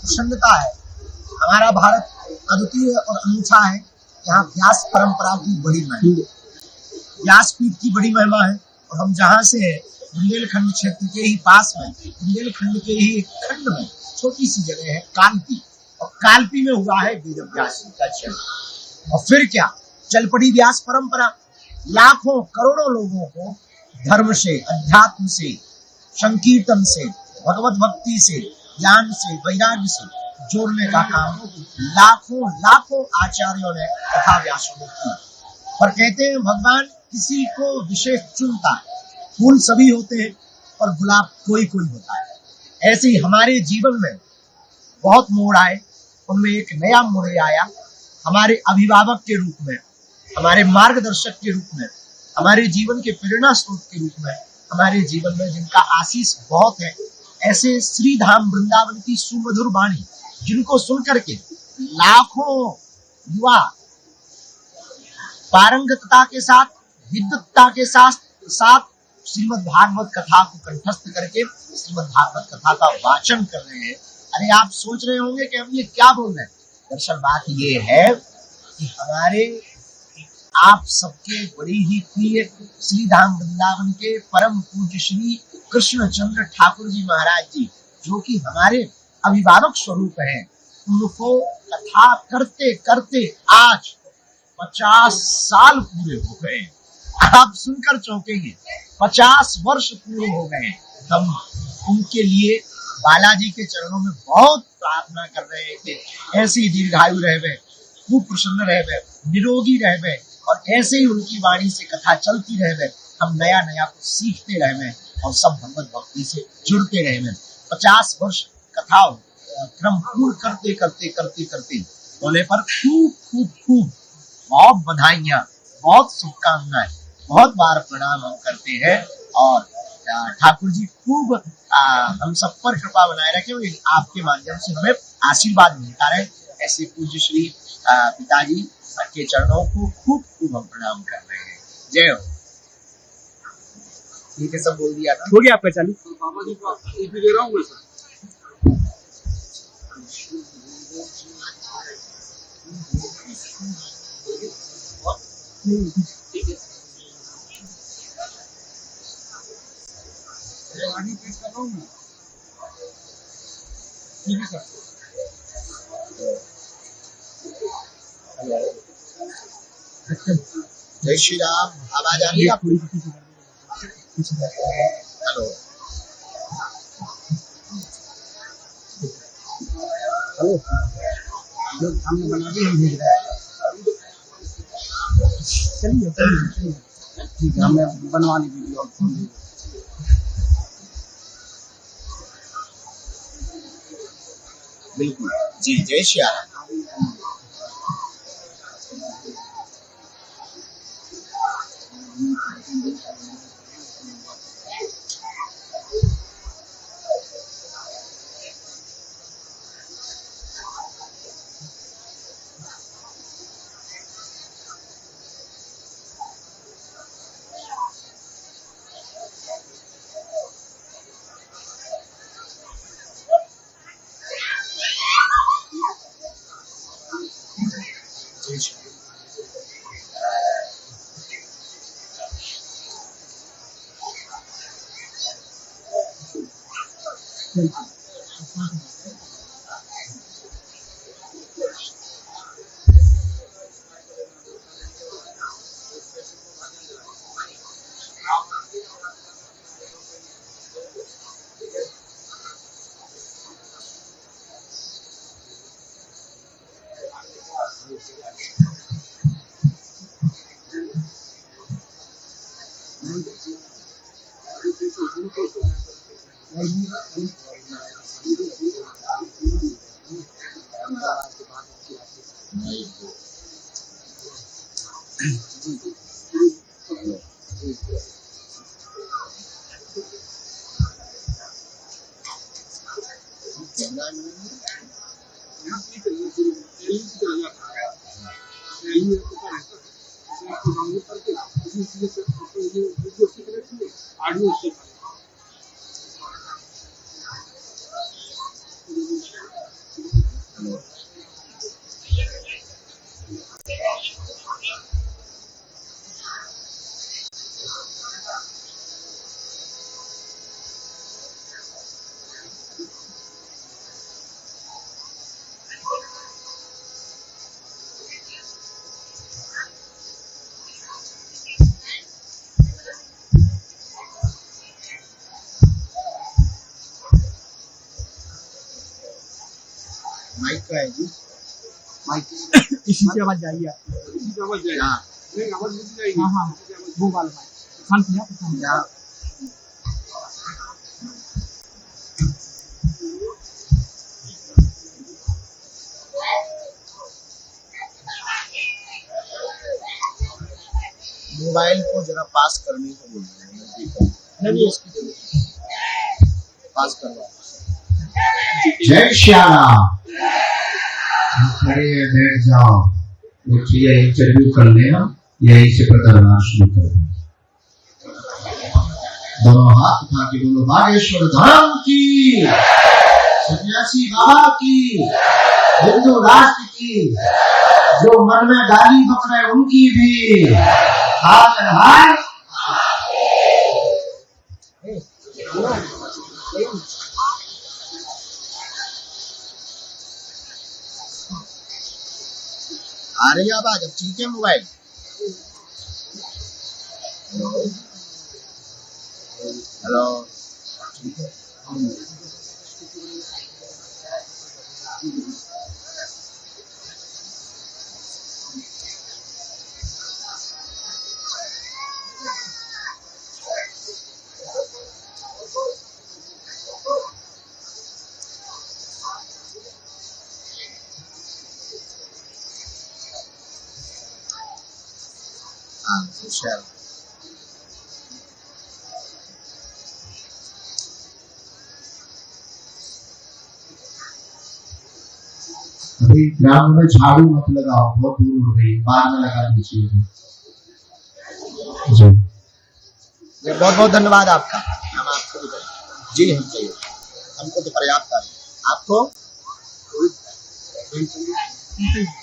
प्रसन्नता है। हमारा भारत अद्वितीय और अनूठा है। यहाँ व्यास परंपरा की बड़ी महिमा, व्यासपीठ की बड़ी महिमा है। और हम जहाँ से हैं, बुंदेलखंड क्षेत्र के ही पास में, बुंदेलखंड के ही एक खंड में छोटी सी जगह है कालपी, और कालपी में हुआ है वेद व्यास जी का जन्म। और फिर क्या, चल पड़ी व्यास परंपरा। लाखों करोड़ों लोगों को धर्म से, अध्यात्म से, संकीर्तन से, भगवत भक्ति से, ज्ञान से, वैराग्य से जोड़ने का काम लाखों लाखों आचार्यों ने तथा व्यासों ने किया। पर कहते हैं भगवान किसी को विशेष चुनता है। फूल सभी होते हैं और गुलाब कोई कोई होता है। ऐसे ही हमारे जीवन में बहुत मोड़ आए, उनमें एक नया मोड़ आया हमारे अभिभावक के रूप में, हमारे मार्गदर्शक के रूप में, हमारे जीवन के प्रेरणा स्रोत के रूप में, हमारे जीवन में जिनका आशीष बहुत है। ऐसे श्री धाम वृंदावन की सुमधुर वाणी जिनको सुनकर के लाखों युवा पारंगतता के साथ, विद्वत्ता के साथ श्रीमद् भागवत कथा को कंठस्थ करके श्रीमद् भागवत कथा का वाचन कर रहे हैं। अरे आप सोच रहे होंगे कि हम ये क्या बोल रहे हैं। दरअसल बात ये है कि हमारे आप सबके बड़ी ही प्रिय श्री धाम वृंदावन के परम पूज्य श्री कृष्णचंद्र ठाकुर जी महाराज जी, जो कि हमारे अभिभावक स्वरूप हैं, उनको कथा करते करते आज 50 साल पूरे हो गए। आप सुनकर चौंकेंगे, 50 वर्ष पूरे हो गए। हम उनके लिए बालाजी के चरणों में बहुत प्रार्थना कर रहे थे, ऐसी दीर्घायु रहे, खूब प्रसन्न रहे, निरोगी रहे, और ऐसे ही उनकी वाणी से कथा चलती रहे, हम नया नया कुछ सीखते रहे और सब भगवत भक्ति से जुड़ते रहे। 50 वर्ष कथा क्रम पूर्ण करते करते करते करते होने पर खूब खूब खूब बहुत बधाइयाँ, बहुत शुभकामनाएं, बहुत बार प्रणाम हम करते हैं। और ठाकुर जी खूब हम सब पर कृपा बनाए रखे, आपके माध्यम से हमें आशीर्वाद मिलता रहे। ऐसे पूज्य श्री पिताजी के चरणों को खूब खूब हम प्रणाम कर रहे हैं। जय हो। ठीक है, सब बोल दिया था, हो गया आपका चालू। बाबा जी का दे रहा हूँ मैं सर। ठीक है, आगे पेश कर रहा हूँ मैं। ठीक है सर। जय श्री राम। आवाज आ रही है आपको? हेलो हेलो, लोग सामने बना के हम भेज रहे हैं। चलिए चलिए, ठीक है, हमें बनवा ली वीडियो और फोन दीजिए। बिल्कुल जी, जय श्री राम। जय श्री राम। हेलो माइक का है जी माइक इसी से आवाज जाएगी आपकी। इसी से आवाज जाएगी। यहाँ नहीं, आवाज नहीं जाएगी। हाँ हाँ वो वाला माइक शांत किया यहाँ मोबाइल को जरा पास करने को बोल रहे हैं। नहीं इसकी जरूरत पास करवा। जय श्याम। खड़े हैं, बैठ जाओ, उठिए, इंटरव्यू कर लेना, यहीं से प्रकरण शुरू कर दें। दोनों हाथ उठा के बोलो बागेश्वर धाम की, सन्यासी बाबा की, हिंदू राष्ट्र की, जो मन में गाली बक रहे उनकी भी हाथ हाथ। आ रही है आवाज अब ठीक है मोबाइल। हेलो ठीक है। हाँ होशियार। अभी ग्राउंड में झाड़ू मत लगाओ, बहुत दूर हो गई, बाद में लगा दीजिए जी। बहुत बहुत धन्यवाद आपका। हम आपको भी करें जी, हम चाहिए हमको तो पर्याप्त आ रही है। आपको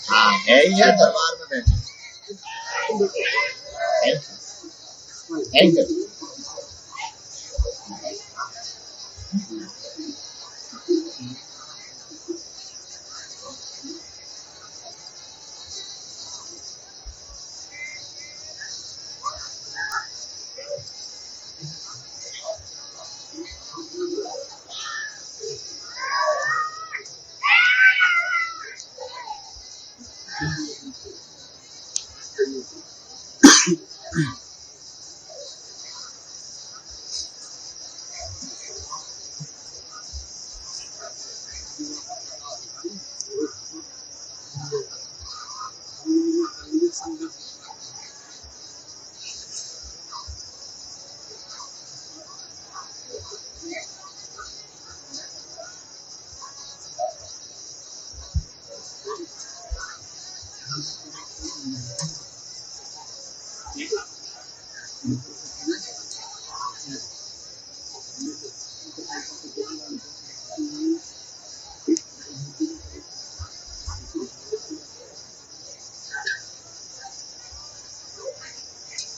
हाँ है ही है, दरबार में बैठे। Thank you.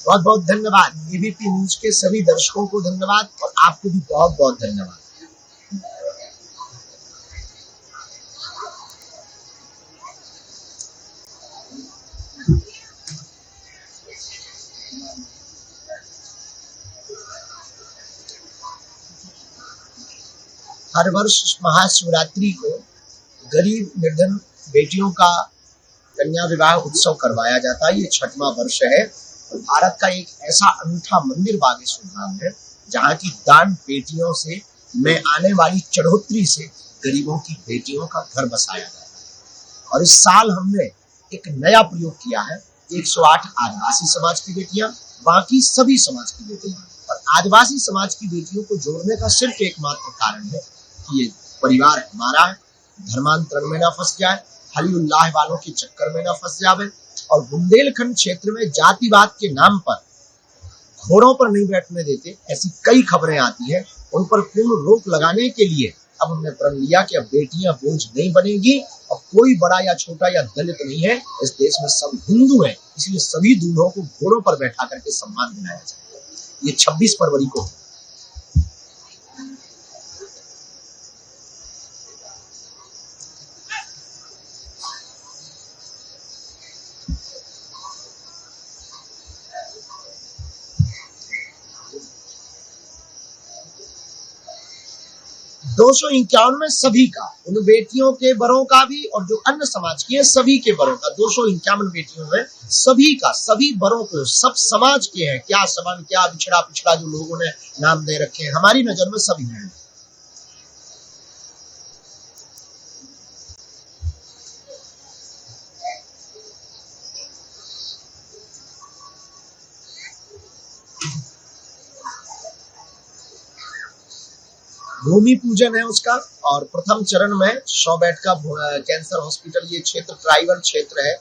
बहुत बहुत धन्यवाद। एबीपी न्यूज के सभी दर्शकों को धन्यवाद और आपको भी बहुत बहुत धन्यवाद। हर वर्ष महाशिवरात्रि को गरीब निर्धन बेटियों का कन्या विवाह उत्सव करवाया जाता है। ये 6वां वर्ष है और भारत का एक ऐसा अनूठा मंदिर बागेश्वर धाम है जहाँ की दान पेटियों से में आने वाली चढ़ोतरी से गरीबों की बेटियों का घर बसाया जाता है। और इस साल हमने एक नया प्रयोग किया है। 108 आदिवासी समाज की बेटियां, बाकी सभी समाज की बेटियां और आदिवासी समाज की बेटियों को जोड़ने का सिर्फ एकमात्र कारण है कि ये परिवार हमारा है, धर्मांतरण में ना फंस जाए, हली उल्लाह वालों के चक्कर में ना फंस जावे और बुंदेलखंड क्षेत्र में जातिवाद के नाम पर घोड़ों पर नहीं बैठने देते। ऐसी कई खबरें आती हैं, उन पर पूर्ण रोक लगाने के लिए अब हमने प्रण लिया कि अब बेटियां बोझ नहीं बनेगी, और कोई बड़ा या छोटा या दलित नहीं है, इस देश में सब हिंदू हैं, इसलिए सभी दूल्हों को घोड़ों पर बैठा करके सम्मान दिलाया जाएगा। ये 26 फरवरी को। 251 में सभी का, उन बेटियों के बरों का भी और जो अन्य समाज के सभी के बरों का, 251 बेटियों में सभी का, सभी बरों को, सब समाज के हैं, क्या समान क्या पिछड़ा पिछड़ा जो लोगों ने नाम दे रखे हैं, हमारी नजर में सभी हैं। भूमि पूजन है उसका, और प्रथम चरण में 100 बेड का कैंसर हॉस्पिटल, ये क्षेत्र ट्राइबल क्षेत्र है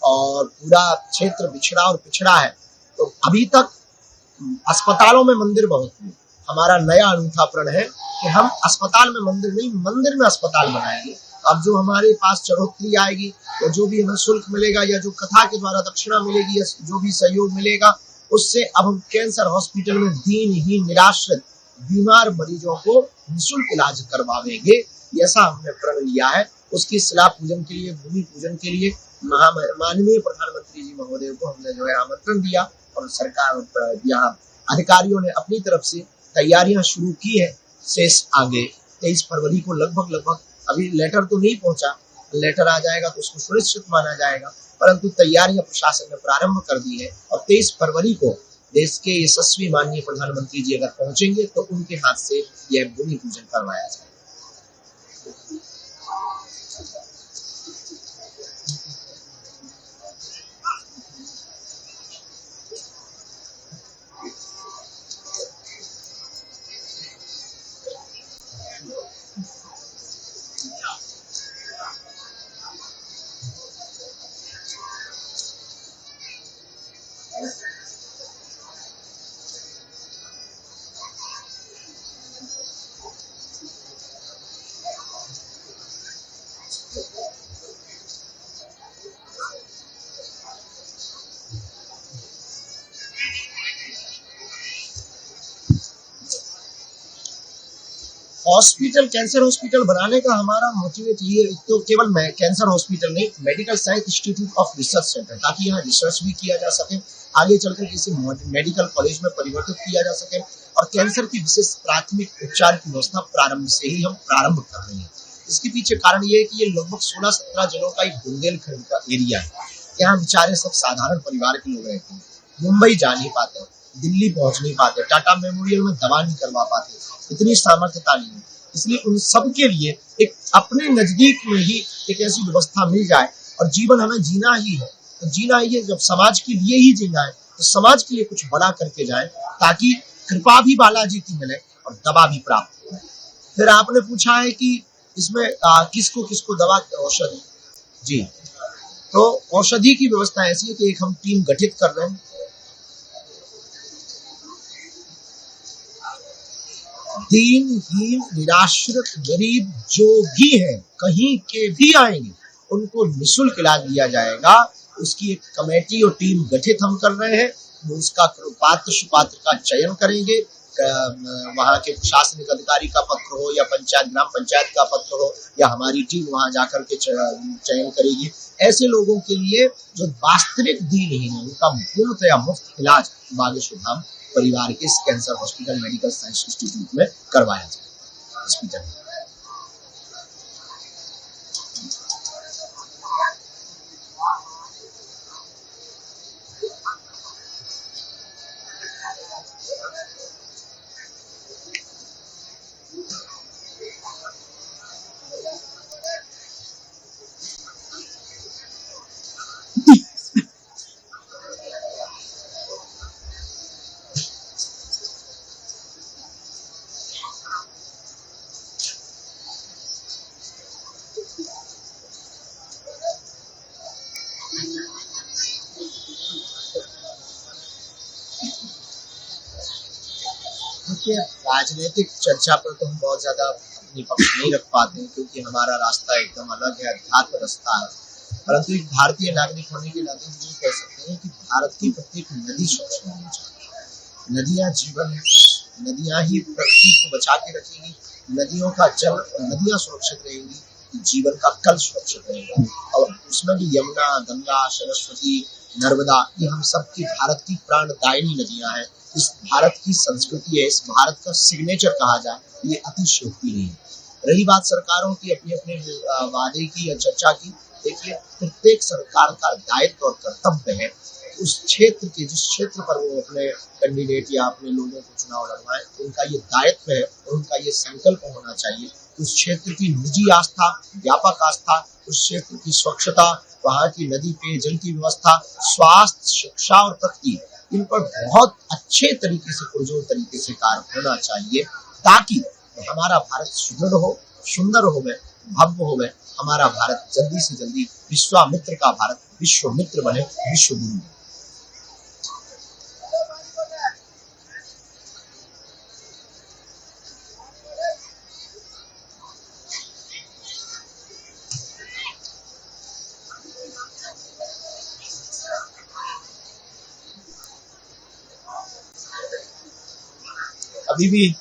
और पूरा क्षेत्र बिछड़ा और पिछड़ा है, तो अभी तक अस्पतालों में मंदिर बहुत हुए। हमारा नया अनूठा प्रण है कि हम अस्पताल में मंदिर नहीं, मंदिर में अस्पताल बनाएंगे। अब जो हमारे पास चढ़ोतरी आएगी या जो भी हमें शुल्क मिलेगा या जो कथा के द्वारा दक्षिणा मिलेगी या जो भी सहयोग मिलेगा, उससे अब हम कैंसर हॉस्पिटल में दीनहीन निराश्रित बीमार मरीजों को निःशुल्क इलाज करवाएंगे, ऐसा हमने प्रण लिया है। उसकी शिला पूजन के लिए, भूमि पूजन के लिए माननीय प्रधानमंत्री जी महोदय को हमने जो है आमंत्रण दिया, और सरकार यहाँ अधिकारियों ने अपनी तरफ से तैयारियां शुरू की है। शेष आगे 23 फरवरी को लगभग अभी लेटर तो नहीं पहुंचा, लेटर आ जाएगा तो उसको सुनिश्चित माना जाएगा, परंतु तैयारियां प्रशासन ने प्रारंभ कर दी है, और 23 फरवरी को देश के यशस्वी माननीय प्रधानमंत्री जी अगर पहुंचेंगे तो उनके हाथ से यह भूमि पूजन करवाया जाएगा। हॉस्पिटल, कैंसर हॉस्पिटल बनाने का हमारा मोटिवेट ये, तो केवल कैंसर हॉस्पिटल नहीं, medical science institute of research centre, ताकि यहाँ रिसर्च भी किया जा सके, आगे चलकर किसी मेडिकल कॉलेज में परिवर्तित किया जा सके, और कैंसर की विशेष प्राथमिक उपचार की व्यवस्था प्रारंभ से ही हम प्रारंभ कर रहे हैं। इसके पीछे कारण ये है कि ये लगभग 16-17 जिलों का एक बुंदेलखंड का एरिया है। यहाँ बेचारे सब साधारण परिवार के लोग रहते हैं, मुंबई जा नहीं पाते, दिल्ली पहुंच नहीं पाते, टाटा मेमोरियल में दवा नहीं करवा पाते, इतनी सामर्थ्यता नहीं है। इसलिए उन सब के लिए एक अपने नजदीक में ही एक ऐसी व्यवस्था मिल जाए, और जीवन हमें जीना ही है, तो जीना ही है, जब समाज के लिए ही जीना है तो समाज के लिए कुछ बड़ा करके जाए, ताकि कृपा भी बालाजी की मिले और दवा भी प्राप्त हो। फिर आपने पूछा है कि इसमें किसको किसको दवा, औषधि, जी, तो औषधि की व्यवस्था ऐसी है कि एक हम टीम गठित कर रहे हैं, दीनहीन निराश्रित गरीब जो भी हैं, कहीं के भी आएंगे, उनको निःशुल्क इलाज दिया जाएगा। उसकी एक कमेटी और टीम गठित हम कर रहे हैं, उसका पात्र सुपात्र का चयन करेंगे, वहाँ के प्रशासनिक अधिकारी का पत्र हो या पंचायत ग्राम पंचायत का पत्र हो, या हमारी टीम वहाँ जाकर के चयन करेगी। ऐसे लोगों के लिए जो वास्तविक दीनहीन है, उनका पूर्णतया मुफ्त इलाज बागेश्वर धाम परिवार के इस cancer hospital medical science institute में करवाया जाए। हॉस्पिटल राजनीतिक चर्चा पर तो हम बहुत ज्यादा अपनी पक्ष नहीं रख पाते हैं, क्योंकि हमारा रास्ता एकदम अलग है, अध्यात्म रास्ता है। परंतु एक भारतीय नागरिक होने के नाते हम ये कह सकते हैं कि भारत की प्रत्येक नदी स्वच्छ होनी चाहिए। नदियां जीवन है, नदियां ही प्रकृति को बचा के रखेंगी। नदियों का जल, नदियां सुरक्षित रहेंगी, जीवन का कल सुरक्षित रहेगा। और उसमें भी यमुना, गंगा, सरस्वती, नर्मदा, ये हम सब की भारत की प्राणदायिनी नदियां हैं। इस भारत की संस्कृति है, इस भारत का सिग्नेचर कहा जाए, ये अतिशयोक्ति नहीं है। रही बात सरकारों की अपने अपने वादे की या चर्चा की, देखिए प्रत्येक सरकार का दायित्व और कर्तव्य है उस क्षेत्र के, जिस क्षेत्र पर वो अपने कैंडिडेट या अपने लोगों को चुनाव लड़वाए, उनका ये दायित्व है और उनका ये संकल्प होना चाहिए। उस क्षेत्र की निजी आस्था, व्यापक आस्था, उस क्षेत्र की स्वच्छता, वहाँ की नदी पेयजल की व्यवस्था, स्वास्थ्य, शिक्षा और प्रकृति, इन पर बहुत अच्छे तरीके से, पुरजोर तरीके से कार्य होना चाहिए, ताकि हमारा भारत सुदृढ़ हो, सुंदर हो, भव्य हो, हमारा भारत जल्दी से जल्दी विश्वामित्र का भारत विश्व मित्र बने, विश्व गुरु बने। अभी भी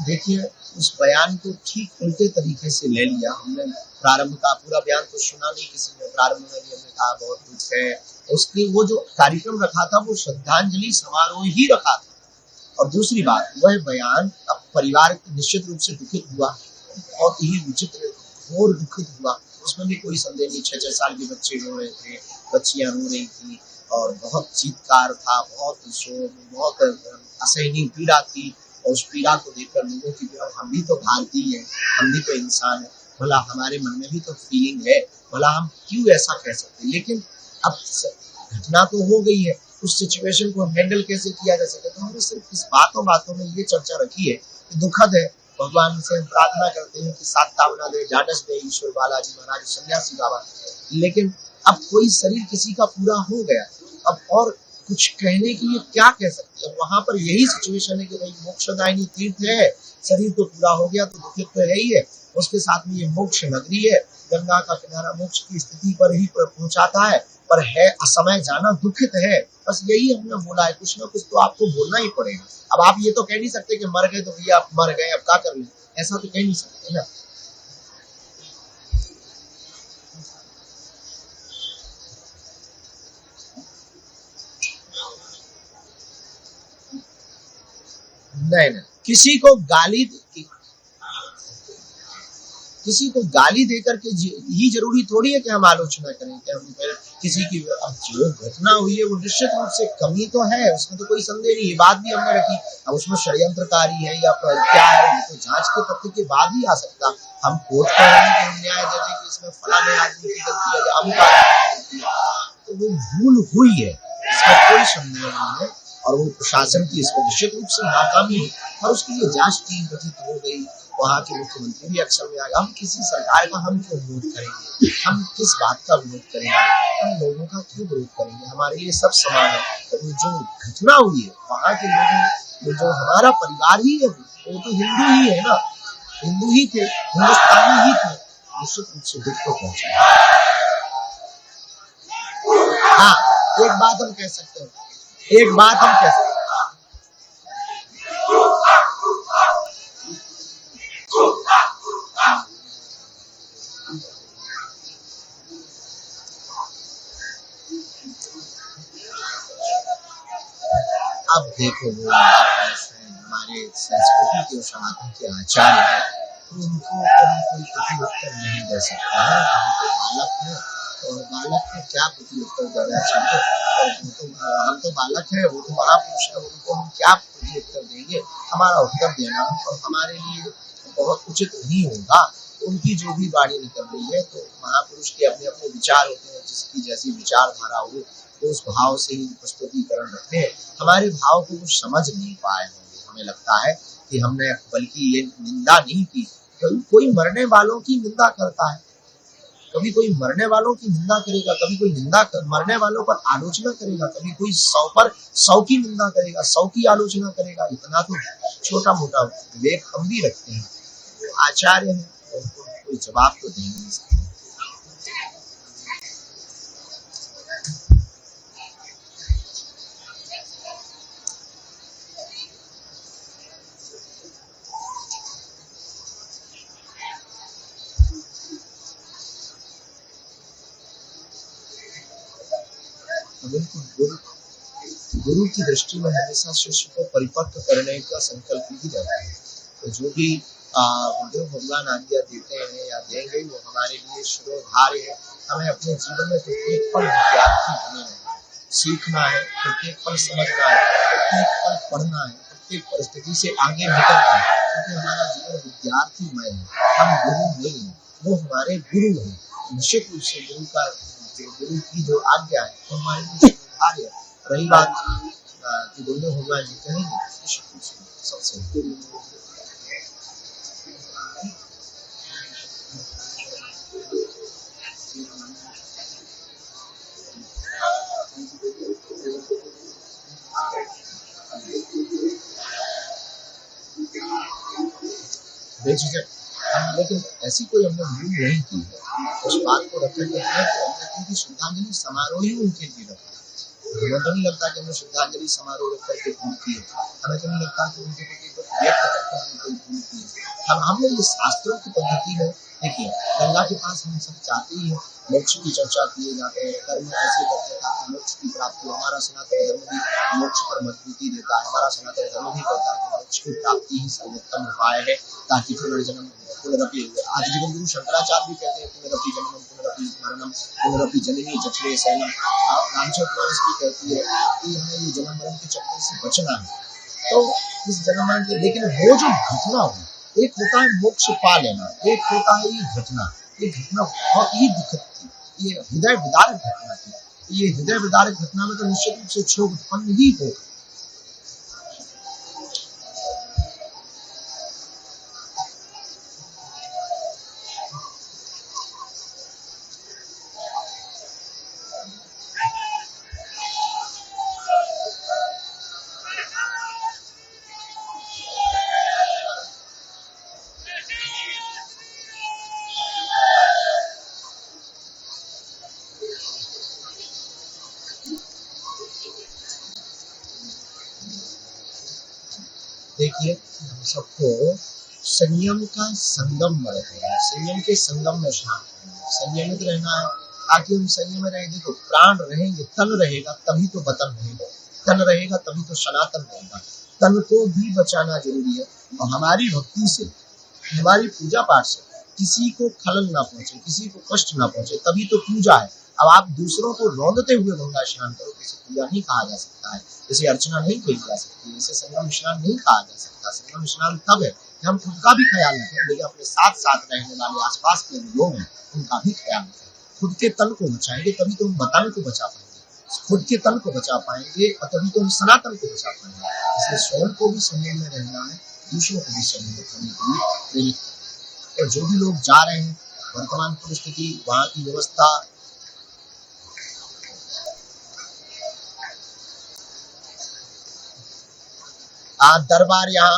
देखिए, उस बयान को ठीक उल्टे तरीके से ले लिया हमने। प्रारंभ का पूरा बयान तो सुना नहीं किसी ने। प्रारंभ में भी हमने कहा बहुत दुख है, उसके वो जो कार्यक्रम रखा था वो श्रद्धांजलि समारोह ही रखा था। और दूसरी बात, वह बयान अब परिवार निश्चित रूप से दुखित हुआ, बहुत ही विचित्र घोर दुखित हुआ। उसमें भी कोई संदेह नहीं। 6-6 साल के बच्चे रो रहे थे, बच्चियां रो रही थी और बहुत चीत्कार था, बहुत शोर, बहुत असहनीय पीड़ा थी। और उस पीड़ा को देखकर लोगों की, हम भी तो भारतीय हैं, हम भी तो इंसान हैं, भला हमारे मन में भी तो फीलिंग है, भला हम क्यों ऐसा कह सकते हैं। लेकिन अब घटना तो हो गई है, उस सिचुएशन को हैंडल कैसे किया जा सके। तो हमने सिर्फ इस बातों में ये चर्चा रखी है कि दुखद है। भगवान से हम प्रार्थना करते हैं कि सात्तावना दे, ढाढ़स दे ईश्वर बालाजी महाराज, सन्यासी बाबा। लेकिन अब कोई शरीर किसी का पूरा हो गया, अब और कुछ कहने के लिए क्या कह सकते हैं। वहां पर यही सिचुएशन है कि भाई मोक्षदायिनी तीर्थ है, शरीर तो पूरा हो गया तो दुखित तो है ही है, उसके साथ में ये मोक्ष नगरी है, गंगा का किनारा मोक्ष की स्थिति पर ही पहुंचाता है, पर है असमय जाना दुखित है। बस यही हमने बोला है, कुछ ना कुछ तो आपको बोलना ही पड़ेगा। अब आप ये तो कह नहीं सकते कि मर गए तो भैया आप मर गए, अब क्या कर लें, ऐसा तो कह नहीं सकते ना। नहीं, किसी को गाली देकर के ही जरूरी थोड़ी है कि हम आलोचना करें, कि हम किसी की, अब जो घटना हुई है वो निश्चित रूप से कमी तो है, उसमें तो कोई संदेह नहीं। ये बात भी हमने रखी। अब उसमें षड्यंत्रकारी है या क्या है, ये तो जांच के तथ्य के बाद ही आ सकता। हम कोर्ट पर न्याय दे दें कि इसमें फलाने आदमी की गलती है या अमुक आदमी की गलती है, तो वो भूल हुई है, इसमें कोई संदेह नहीं है। और वो प्रशासन की इसमें निश्चित रूप से नाकामी है, और उसके लिए जांच टीम गठित हो गई। वहाँ के मुख्यमंत्री भी अक्सर में आएगा। हम किसी सरकार का हम क्यों विरोध करेंगे, हम किस बात का विरोध करेंगे, हम लोगों का क्यों विरोध करेंगे, हमारे लिए सब समान है। तो जो घटना हुई है वहाँ के लोगों, जो हमारा परिवार ही है, वो तो हिंदू ही है ना, हिंदू ही थे, हिंदुस्तानी ही थे, निश्चित रूप से दुख को पहुंचा। हाँ, एक बात हम कह सकते हैं, अब देखो, वो हमारे संस्कृति के सनातन के आचार्य हैं, तो उनको कोई प्रत्युत्तर नहीं दे सकता है। हम तो बालक हैं, और बालक को क्या प्रत्युत्तर देना चाहिए, और हम तो बालक है, वो तो महापुरुष है, उनको हम क्या प्रत्युत्तर देंगे। हमारा उत्तर देना और हमारे लिए बहुत उचित नहीं होगा। उनकी जो भी वाणी निकल रही है, तो महापुरुष के अपने अपने विचार होते हैं, जिसकी जैसी विचारधारा हो तो उस भाव से ही प्रस्तुतिकरण रखते हैं। हमारे भाव को कुछ समझ नहीं पाए होंगे, हमें लगता है कि हमने, बल्कि ये निंदा नहीं की। कोई मरने वालों की निंदा करता है, कभी कोई मरने वालों की निंदा करेगा, कभी कोई मरने वालों पर आलोचना करेगा, कभी कोई 100 की निंदा करेगा, 100 की आलोचना करेगा। इतना तो छोटा मोटा विवेक हम भी रखते हैं, आचार्य है, उनको कोई जवाब तो दे नहीं सकते। बिल्कुल, गुरु की दृष्टि में हमेशा शिष्य को परिपक्व करने का संकल्प ही रहता है। तो जो भी जो भगवान आज्ञा देते हैं या देंगे वो हमारे लिए शिरोधार्य है। हमें अपने जीवन में प्रत्येक पल विद्यार्थी बने रहना है, सीखना है, प्रत्येक पल समझना है, प्रत्येक पल पढ़ना है, प्रत्येक परिस्थिति से आगे निकलना है, क्योंकि हमारा जीवन विद्यार्थीमय है। हम गुरु नहीं है, वो हमारे गुरु है। निश्चित रूप से गुरु की जो आज्ञा है वो हमारे लिए शिरोधार्य है। रही बात कि दोनों भगवान जी कहेंगे सबसे बेझिझक, लेकिन ऐसी कोई हमने भूल नहीं की है। उस बात को रखते हुए हमने श्रद्धांजलि समारोह ही उनके लिए रखा। हमें तो नहीं लगता कि हमने श्रद्धांजलि समारोह रख करके भूल की है, हमें तो नहीं लगता कि उनके प्रति कुछ व्यक्त करके हमने कोई भूल की है। हमने ये शास्त्रों की पद्धति में देखिए, गंगा के पास हम सब चाहते ही हैं, मोक्ष की चर्चा किए जाते हैं, कर्म ऐसे करते हैं ताकि मोक्ष की प्राप्ति हो। हमारा सनातन धर्म भी मोक्ष पर मजबूती देता है। हमारा सनातन धर्म भी कहता है कि मोक्ष की प्राप्ति ही सर्वोत्तम उपाय है, ताकि पुनर्जन्म पुनरपि आदिजगत गुरु शंकराचार्य भी कहते हैं पुनरपि जन्मम पुनरपि मरणम पुनरपि जननी जठरे शयनम। रामचरितमानस भी कहती है कि हमें ये जन्म मरण के चक्कर से बचना है। तो इस जन्म मरण के, लेकिन वो जो घटना हो, एक होता है मोक्ष पा लेना, एक होता है ये घटना बहुत ही दुखद थी, ये हृदय विदारक घटना थी। ये हृदय विदारक घटना में तो निश्चित रूप से क्षोभ उत्पन्न ही होगा। देखिए, हम सबको संयम का संगम में रहना है, संयम के संगम में स्नान करना है, संयमित रहना है ताकि हम संयम में रहेंगे तो प्राण रहेंगे, तन रहेगा तभी तो वतन रहेगा, तन रहेगा तभी तो सनातन रहेगा। तन को भी बचाना जरूरी है और हमारी भक्ति से, हमारी पूजा पाठ से किसी को खलल ना पहुंचे, किसी को कष्ट ना पहुंचे, तभी तो पूजा है। अब आप दूसरों को रौंदते हुए गंगा स्नान करो, इसे पूजा नहीं कहा जा सकता है, इसे अर्चना नहीं कही जा सकती, इसे संगम स्नान नहीं कहा जा सकता। संगम स्नान तब है कि हम खुद का भी ख्याल रखें, लेकिन अपने साथ साथ रहने वाले आसपास के लोग हैं उनका भी ख्याल रखें। खुद के तन को बचाएंगे तभी तो हम वतन को बचा पाएंगे, खुद के तन को बचा पाएंगे और तभी तो हम सनातन को बचा पाएंगे। इसलिए स्वयं को भी संयम में रहना है, दूसरों को भी संयम में करने के लिए प्रेरित करें। और जो भी लोग जा रहे हैं, वर्तमान परिस्थिति, वहाँ की व्यवस्था, दरबार, यहाँ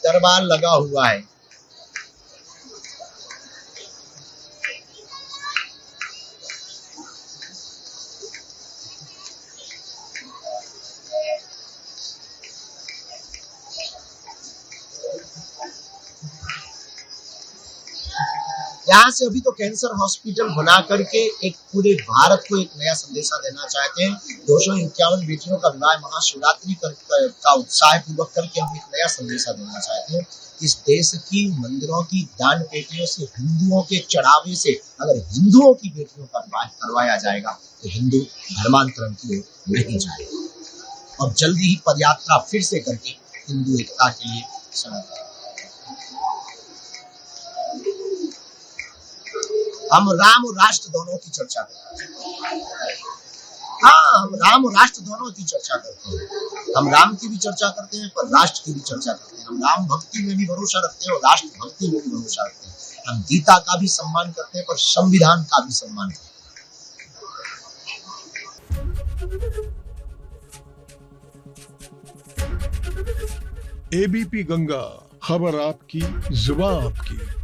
दरबार लगा हुआ है। यहाँ से अभी तो कैंसर हॉस्पिटल बना करके एक पूरे भारत को एक नया संदेशा देना चाहते हैं। 251 बेटियों का विवाह महाशिवरात्रि का उत्साह पूर्वक करके हम एक नया संदेशा देना चाहते हैं। इस देश की मंदिरों की दान पेटियों से, हिंदुओं के चढ़ावे से अगर हिंदुओं की बेटियों का विवाह करवाया जाएगा तो हिंदू धर्मांतरण की ओर नहीं जाएगा। और जल्दी ही पदयात्रा फिर से करके हिंदू एकता के लिए सनातन। हम राम और राष्ट्र दोनों की चर्चा करते हैं। हाँ, हम राम और राष्ट्र दोनों की चर्चा करते हैं। हम राम की भी चर्चा करते हैं पर राष्ट्र की भी चर्चा करते हैं। हम राम भक्ति में भी भरोसा रखते हैं और राष्ट्र भक्ति में भी भरोसा रखते हैं। हम गीता का भी सम्मान करते हैं, पर संविधान का भी सम्मान करते हैं। एबीपी गंगा, खबर आपकी, जुबान आपकी।